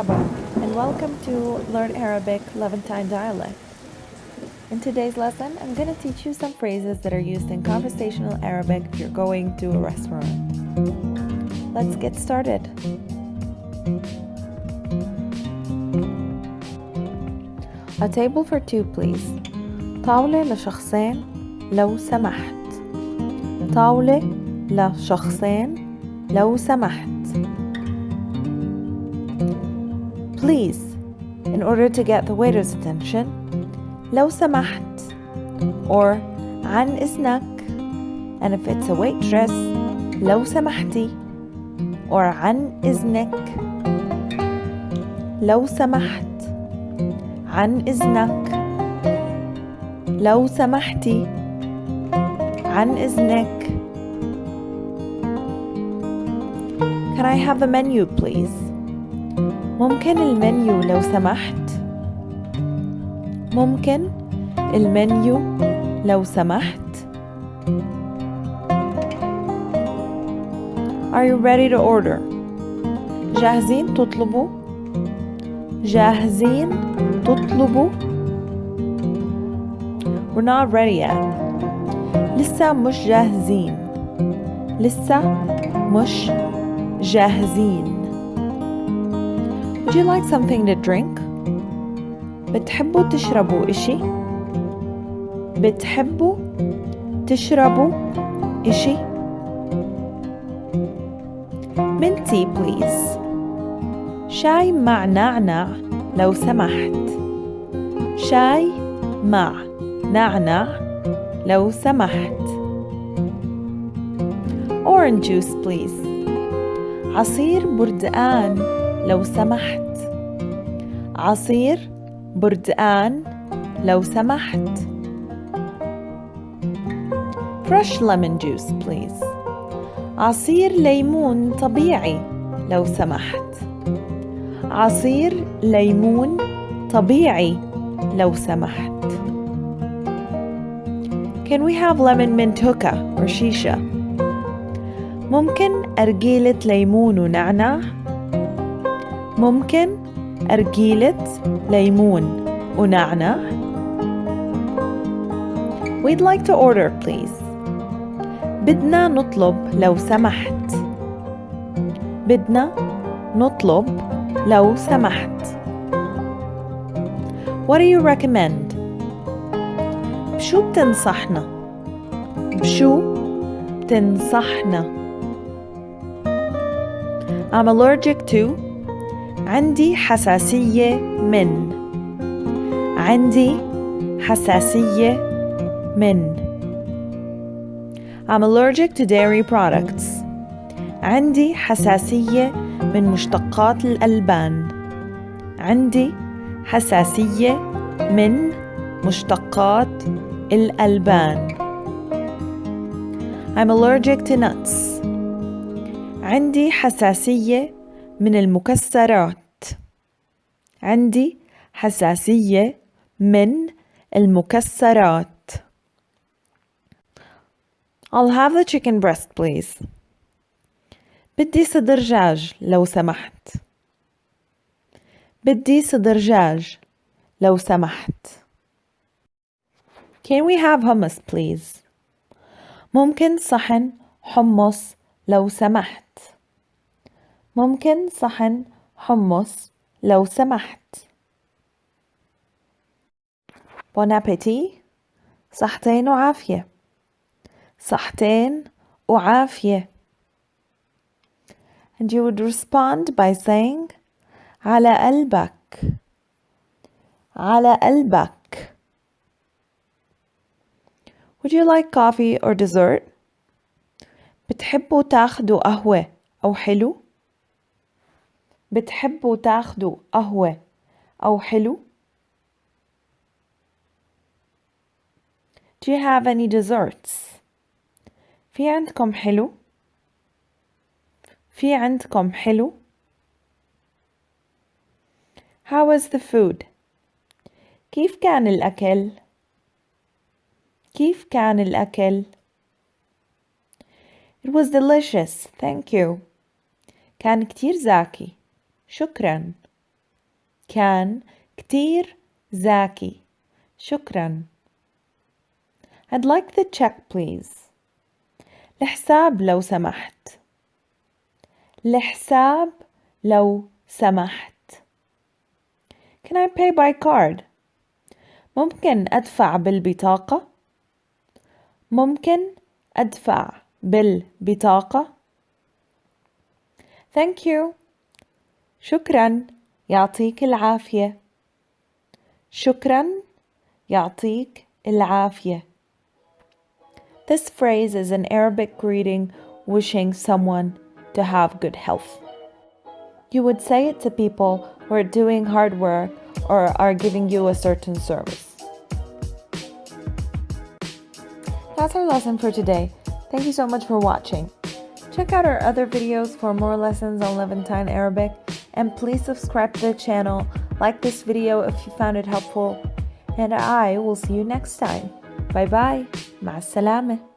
Marhaba, and welcome to Learn Arabic Levantine Dialect. In today's lesson, I'm going to teach you some phrases that are used in conversational Arabic if you're going to a restaurant. Let's get started. A table for two, please. طاولة لشخصين لو سمحت. طاولة لشخصين لو سمحت. Please, in order to get the waiter's attention, لو سمحت, or عن إذنك, and if it's a waitress, لو سمحتي, or عن إذنك. لو سمحت, عن إذنك. لو سمحتي, عن إذنك. Can I have a menu, please? ممكن المنيو لو سمحت؟ ممكن المنيو لو سمحت؟ Are you ready to order? جاهزين تطلبوا؟ جاهزين تطلبوا؟ We're not ready yet. لسه مش جاهزين. لسه مش جاهزين. Would you like something to drink? بتحبوا تشربوا إشي؟ بتحبوا تشربوا إشي؟ Minty, please. شاي مع نعناع لو سمحت. شاي مع نعناع لو سمحت. Orange juice, please. عصير برتقان لو سمحت. عصير برتقان لو سمحت. Fresh lemon juice, please. عصير ليمون طبيعي لو سمحت. عصير ليمون طبيعي لو سمحت. Can we have lemon mint hookah or shisha? ممكن أرجيلة ليمون ونعناع؟ ممكن أرجيلة ليمون ونعناع؟ We'd like to order, please. بدنا نطلب لو سمحت. بدنا نطلب لو سمحت. What do you recommend? بشو بتنصحنا؟ بشو بتنصحنا؟ I'm allergic to. عندي حساسية من. عندي حساسية من. I'm allergic to dairy products. عندي حساسية من مشتقات الألبان. عندي حساسية من مشتقات الألبان. I'm allergic to nuts. عندي حساسية من المكسرات. عندي حساسية من المكسرات. I'll have the chicken breast, please. بدي صدر دجاج لو سمحت. بدي صدر دجاج لو سمحت. Can we have hummus, please? ممكن صحن حمص لو سمحت. ممكن صحن حمص لو سمحت. Bon appétit. صحتين وعافية. صحتين وعافية. And you would respond by saying على قلبك. على قلبك. Would you like coffee or dessert? بتحبوا تاخدوا قهوة أو حلو؟ بتحبوا تاخدوا قهوة أو حلو؟ Do you have any desserts? في عندكم حلو؟ في عندكم حلو؟ How was the food? كيف كان الأكل؟ كيف كان الأكل؟ It was delicious, thank you. كان كتير زاكي. شكراً. كان كتير ذكي. شكرا. I'd like the check please. الحساب لو سمحت. الحساب لو سمحت. Can I pay by card? ممكن أدفع بالبطاقة؟ ممكن أدفع بالبطاقة؟ Thank you. شكرا. يعطيك العافية. شكرا. يعطيك العافية. This phrase is an Arabic greeting wishing someone to have good health. You would say it to people who are doing hard work or are giving you a certain service. That's our lesson for today. Thank you so much for watching. Check out our other videos for more lessons on Levantine Arabic, and please subscribe to the channel, like this video if you found it helpful, and I will see you next time. Bye bye. مع السلامة.